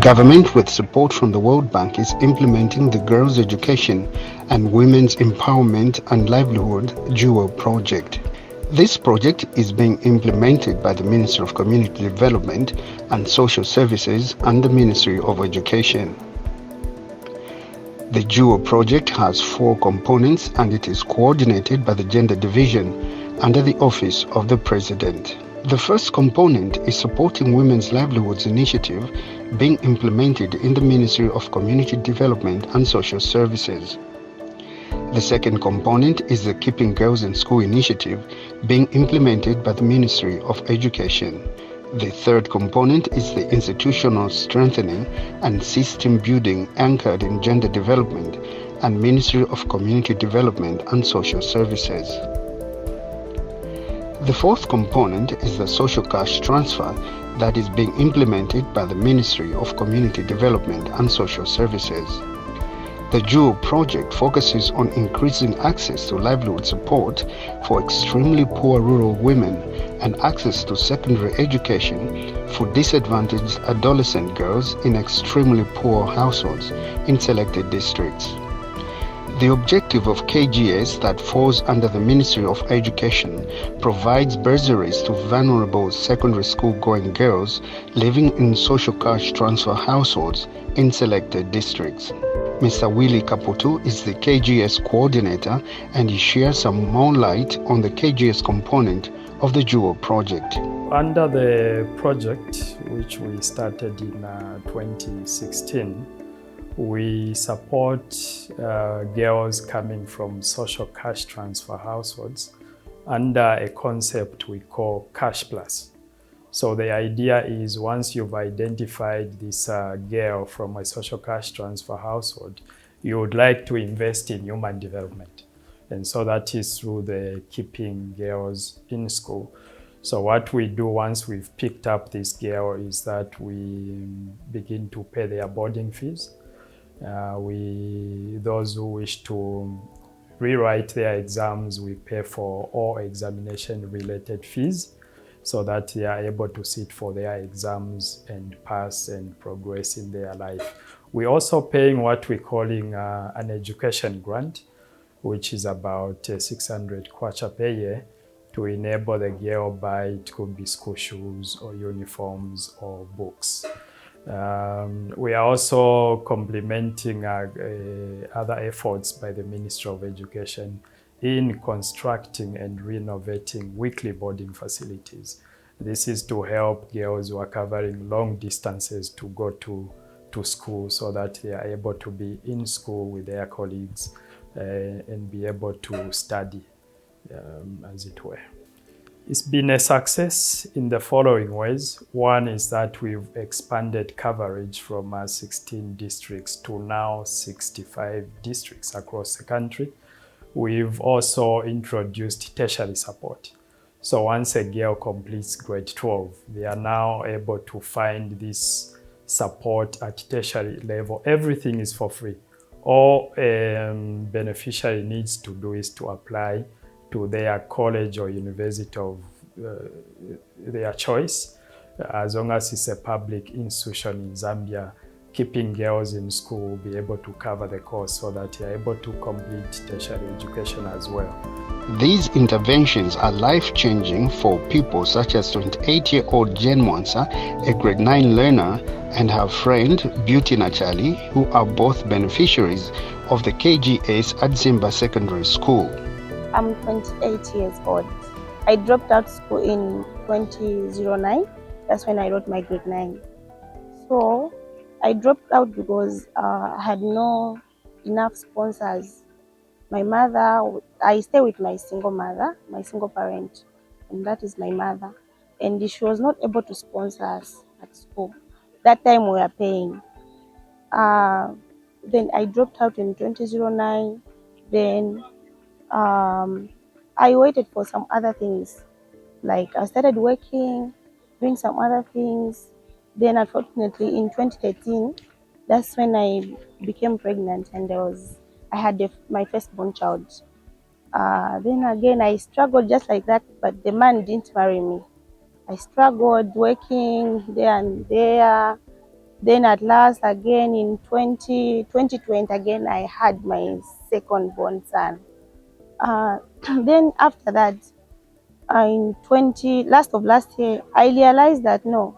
government, with support from the World Bank, is implementing the Girls' Education and Women's Empowerment and Livelihood Dual Project. This project is being implemented by the Ministry of Community Development and Social Services and the Ministry of Education. The Dual project has 4 components and it is coordinated by the Gender Division under the Office of the President. The first component is supporting Women's Livelihoods Initiative being implemented in the Ministry of Community Development and Social Services. The second component is the Keeping Girls in School initiative being implemented by the Ministry of Education. The third component is the institutional strengthening and system building anchored in gender development and Ministry of Community Development and Social Services. The fourth component is the social cash transfer that is being implemented by the Ministry of Community Development and Social Services. The Dual project focuses on increasing access to livelihood support for extremely poor rural women and access to secondary education for disadvantaged adolescent girls in extremely poor households in selected districts. The objective of KGS that falls under the Ministry of Education provides bursaries to vulnerable secondary school-going girls living in social cash transfer households in selected districts. Mr. Willie Kaputu is the KGS coordinator and he shares some more light on the KGS component of the Dual project. Under the project, which we started in 2016, we support girls coming from social cash transfer households under a concept we call Cash Plus. So the idea is once you've identified this girl from a social cash transfer household, you would like to invest in human development. And so that is through the Keeping Girls in School. So what we do once we've picked up this girl is that we begin to pay their boarding fees. Those who wish to rewrite their exams, we pay for all examination-related fees so that they are able to sit for their exams and pass and progress in their life. We're also paying what we're calling an education grant, which is about 600 kwacha per year to enable the girl buy, it could be school shoes or uniforms or books. We are also complementing other efforts by the Ministry of Education in constructing and renovating weekly boarding facilities. This is to help girls who are covering long distances to go to school so that they are able to be in school with their colleagues and be able to study, as it were. It's been a success in the following ways. One is that we've expanded coverage from 16 districts to now 65 districts across the country. We've also introduced tertiary support. So once a girl completes grade 12, they are now able to find this support at tertiary level. Everything is for free. All beneficiary needs to do is to apply to their college or university of their choice, as long as it's a public institution in Zambia. Keeping Girls in School will be able to cover the cost so that they are able to complete tertiary education as well. These interventions are life-changing for people such as 28-year-old Jen Mwansa, a grade 9 learner, and her friend Beauty Nachali, who are both beneficiaries of the KGS at Zimba Secondary School. I'm 28 years old. I dropped out school in 2009. That's when I wrote my grade 9. So I dropped out because I had no enough sponsors. My mother, I stay with my single mother, my single parent, and that is my mother. And she was not able to sponsor us at school. That time we were paying. Then I dropped out in 2009. Then I waited for some other things. Like I started working, doing some other things. Then unfortunately in 2013, that's when I became pregnant and I had my firstborn child. Then again, I struggled just like that, but the man didn't marry me. I struggled working there and there, Then at last, again in 2020, again I had my second born son. Then after that, in 20 last of last year, I realized that no,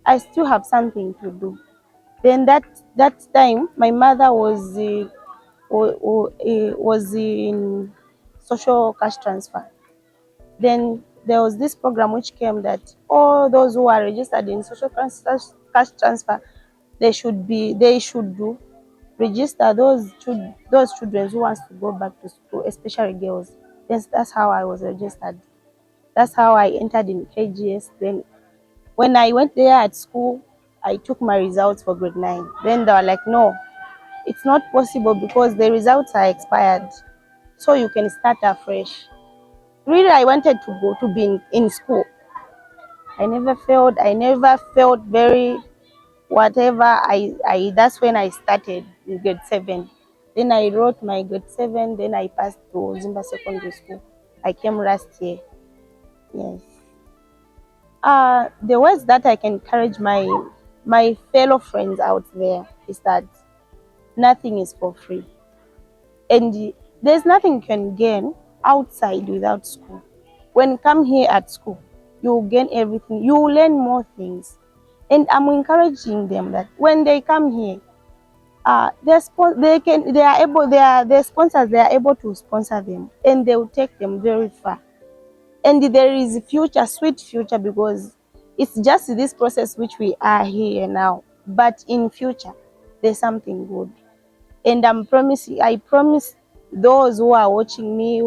I still have something to do. Then that time, my mother was in social cash transfer. Then there was this program which came that all those who are registered in social cash transfer, they should do register those children who wants to go back to school, especially girls. Yes, that's how I was registered. That's how I entered in KGS. Then when I went there at school, I took my results for grade 9. Then they were like, no, it's not possible because the results are expired. So you can start afresh. Really, I wanted to go to be in school. I never felt very whatever. That's when I started in grade 7. Then I wrote my grade 7, then I passed to Zimba Secondary School. I came last year. Yes. The words that I can encourage my fellow friends out there is that nothing is for free, and there's nothing you can gain outside without school. When you come here at school, you will gain everything. You will learn more things, and I'm encouraging them that when they come here, their sponsors, they are able to sponsor them, and they will take them very far. And there is a future, sweet future, because it's just this process which we are here now, but in future there's something good. And I promise those who are watching me,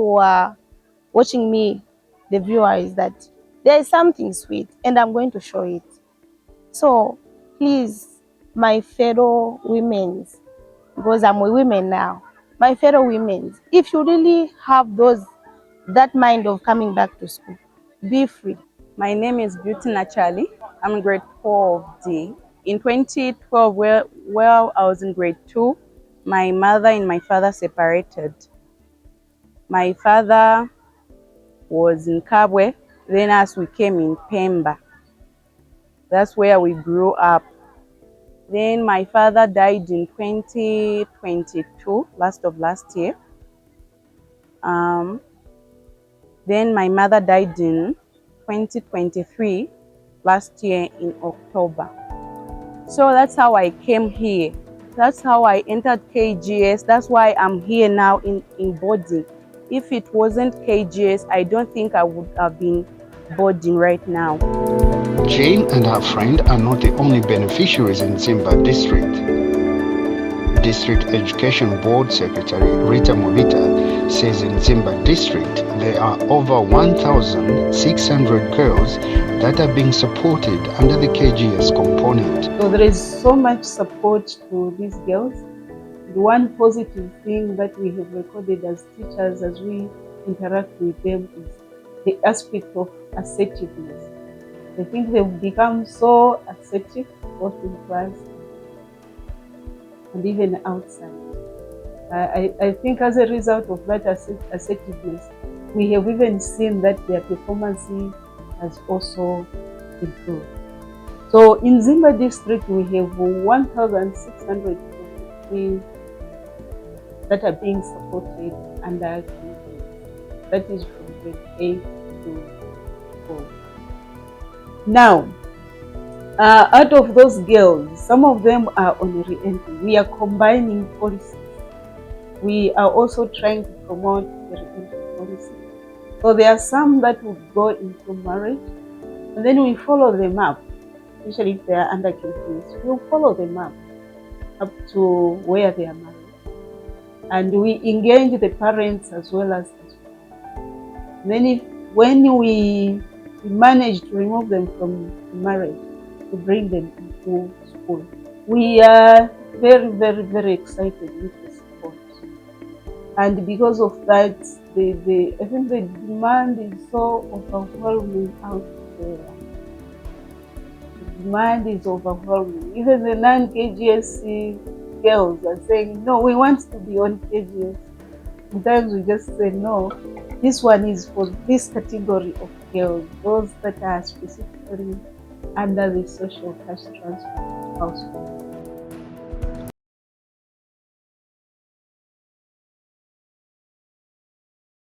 the viewers, that there is something sweet and I'm going to show it. So please, my fellow women, because I'm a woman now, my fellow women, if you really have that mind of coming back to school, be free. My name is Beauty Nachali. I'm grade 4D. In 2012, while I was in grade 2, my mother and my father separated. My father was in Kabwe, then as we came in Pemba. That's where we grew up. Then my father died in 2022, last of last year. Then my mother died in 2023, last year in October. So that's how I came here. That's how I entered KGS. That's why I'm here now in boarding. If it wasn't KGS, I don't think I would have been boarding right now. Jane and her friend are not the only beneficiaries in Zimba district. District Education Board Secretary Rita Movita says in Zimba district there are over 1,600 girls that are being supported under the KGS component. So there is so much support to these girls. The one positive thing that we have recorded as teachers as we interact with them is the aspect of assertiveness. I think they've become so assertive, both in class and even outside. I think as a result of that assertiveness, we have even seen that their performance has also improved. So in Zimba district, we have 1,623 that are being supported under activities. That is from grade 8 to 4. Now, out of those girls, some of them are on re-entry. We are combining policies. We are also trying to promote the re-entry policy. So there are some that would go into marriage, and then we follow them up, especially if they are under KPS. We'll follow them up to where they are married. And we engage the parents as well as then when we manage to remove them from marriage, to bring them into school, we are very, very, very excited with the support. And because of that, I think the demand is so overwhelming out there. The demand is overwhelming. Even the non-KGS girls are saying, no, we want to be on KGS. Sometimes we just say, no, this one is for this category of girls, those that are specifically under the social cash transfer household.